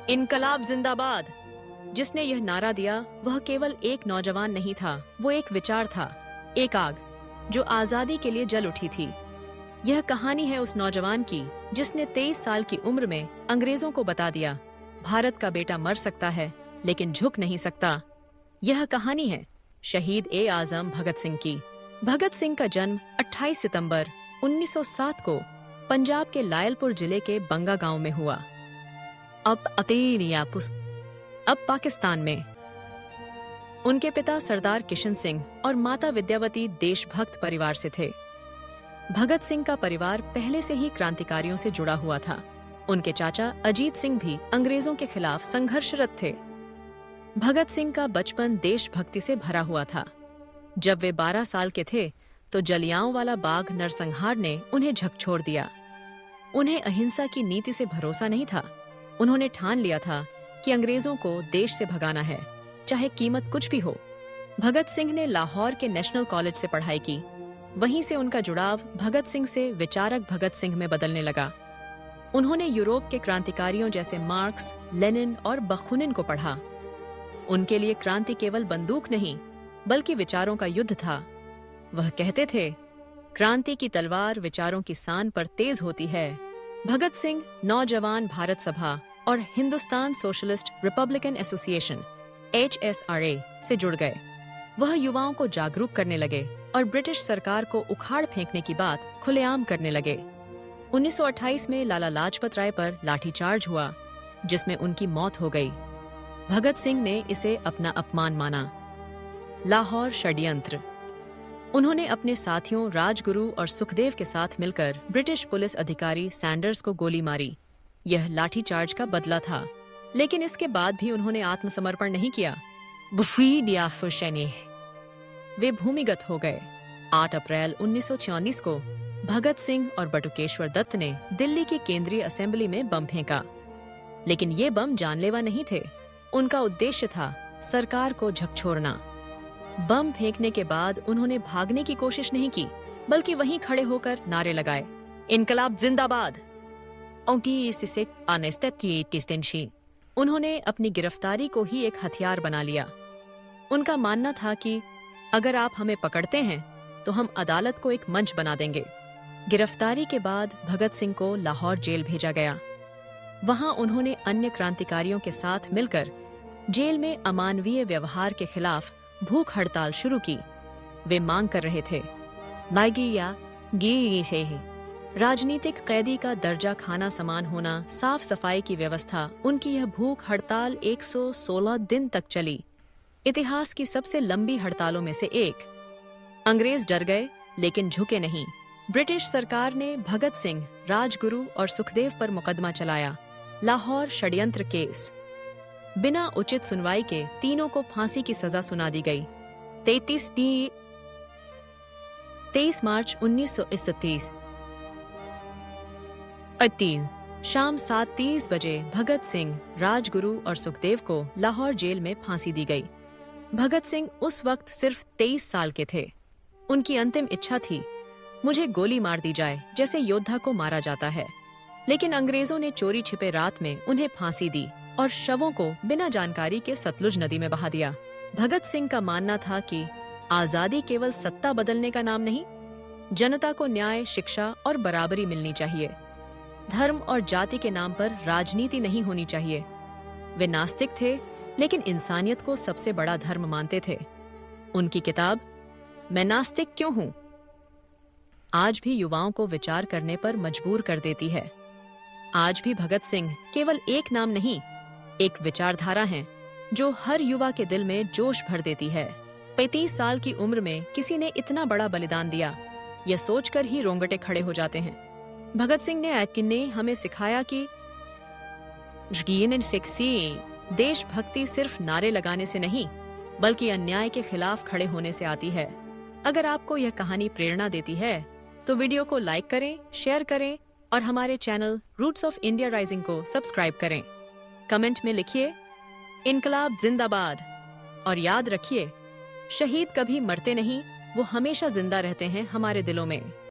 इनकलाब जिंदाबाद। जिसने यह नारा दिया वह केवल एक नौजवान नहीं था, वो एक विचार था, एक आग जो आजादी के लिए जल उठी थी। यह कहानी है उस नौजवान की जिसने 23 साल की उम्र में अंग्रेजों को बता दिया, भारत का बेटा मर सकता है लेकिन झुक नहीं सकता। यह कहानी है शहीद ए आजम भगत सिंह की। भगत सिंह का जन्म 28 सितंबर 1907 को पंजाब के लायलपुर जिले के बंगा गांव में हुआ। अब पाकिस्तान में। उनके पिता सरदार किशन सिंह और माता विद्यावती देशभक्त परिवार से थे। भगत सिंह का परिवार पहले से ही क्रांतिकारियों से जुड़ा हुआ था। उनके चाचा अजीत सिंह भी अंग्रेजों के खिलाफ संघर्षरत थे। भगत सिंह का बचपन देशभक्ति से भरा हुआ था। जब वे 12 साल के थे तो जलियांवाला बाग नरसंहार ने उन्हें झकझोर दिया। उन्हें अहिंसा की नीति से भरोसा नहीं था। उन्होंने ठान लिया था कि अंग्रेजों को देश से भगाना है, चाहे कीमत कुछ भी हो। भगत सिंह ने लाहौर के नेशनल कॉलेज से पढ़ाई की। वहीं से उनका जुड़ाव भगत सिंह से विचारक भगत सिंह में बदलने लगा। उन्होंने यूरोप के क्रांतिकारियों जैसे मार्क्स, लेनिन और बखुनिन को पढ़ा। उनके लिए क्रांति केवल बंदूक नहीं बल्कि विचारों का युद्ध था। वह कहते थे, क्रांति की तलवार विचारों की सान पर तेज होती है। भगत सिंह नौजवान भारत सभा और Hindustan socialist Republican association HSRA से जुड़ गए। वह युवाओं को जागरूक करने लगे और ब्रिटिश सरकार को उखाड़ फेंकने की बात खुलेआम करने लगे। 1928 में लाला लाजपत राय पर लाठीचार्ज हुआ, जिसमें उनकी मौत हो गई। भगत सिंह ने इसे अपना अपमान माना। लाहौर षड्यंत्र। उन्होंने अपने साथियों राजगुरु और सुखदेव के साथ मिलकर ब्रिटिश पुलिस अधिकारी सैंडर्स को गोली मारी। यह लाठीचार्ज का बदला था, लेकिन इसके बाद भी उन्होंने आत्मसमर्पण नहीं किया। वे भूमिगत हो गए। 8 अप्रैल 1946 को भगत सिंह और बटुकेश्वर दत्त ने दिल्ली की केंद्रीय असेंबली में बम फेंका, लेकिन ये बम जानलेवा नहीं थे। उनका उद्देश्य था सरकार को झकझोरना। बम फेंकने के बाद उन्होंने भागने की कोशिश नहीं की, बल्कि वहीं खड़े होकर नारे लगाए, इनकलाब जिंदाबाद। उन्होंने अपनी गिरफ्तारी को ही एक हथियार बना लिया। उनका मानना था कि अगर आप हमें पकड़ते हैं तो हम अदालत को एक मंच बना देंगे। गिरफ्तारी के बाद भगत सिंह को लाहौर जेल भेजा गया। वहां उन्होंने अन्य क्रांतिकारियों के साथ मिलकर जेल में अमानवीय व्यवहार के खिलाफ भूख हड़ताल शुरू की। वे मांग कर रहे थे, राजनीतिक कैदी का दर्जा खाना समान होना, साफ सफाई की व्यवस्था। उनकी यह भूख हड़ताल 116 दिन तक चली, इतिहास की सबसे लंबी हड़तालों में से एक। अंग्रेज डर गए लेकिन झुके नहीं। ब्रिटिश सरकार ने भगत सिंह, राजगुरु और सुखदेव पर मुकदमा चलाया, लाहौर षड्यंत्र केस। बिना उचित सुनवाई के तीनों को फांसी की सजा सुना दी गई। 23 मार्च 1931 शाम 7:30 बजे भगत सिंह, राजगुरु और सुखदेव को लाहौर जेल में फांसी दी गई। भगत सिंह उस वक्त सिर्फ 23 साल के थे। उनकी अंतिम इच्छा थी, मुझे गोली मार दी जाए जैसे योद्धा को मारा जाता है। लेकिन अंग्रेजों ने चोरी छिपे रात में उन्हें फांसी दी और शवों को बिना जानकारी के सतलुज नदी में बहा दिया। भगत सिंह का मानना था कि आजादी केवल सत्ता बदलने का नाम नहीं, जनता को न्याय, शिक्षा और बराबरी मिलनी चाहिए। धर्म और जाति के नाम पर राजनीति नहीं होनी चाहिए। वे नास्तिक थे, लेकिन इंसानियत को सबसे बड़ा धर्म मानते थे। उनकी किताब मैं नास्तिक क्यों हूं आज भी युवाओं को विचार करने पर मजबूर कर देती है। आज भी भगत सिंह केवल एक नाम नहीं, एक विचारधारा है जो हर युवा के दिल में जोश भर देती है। 35 साल की उम्र में किसी ने इतना बड़ा बलिदान दिया, यह सोचकर ही रोंगटे खड़े हो जाते हैं। भगत सिंह ने हमें सिखाया कि देशभक्ति सिर्फ नारे लगाने से नहीं, बल्कि अन्याय के खिलाफ खड़े होने से आती है। अगर आपको यह कहानी प्रेरणा देती है तो वीडियो को लाइक करें, शेयर करें और हमारे channel roots of India rising को सब्सक्राइब करें। कमेंट में लिखिए, इनकलाब जिंदाबाद। और याद रखिए, शहीद कभी मरते नहीं, वो हमेशा जिंदा रहते हैं हमारे दिलों में।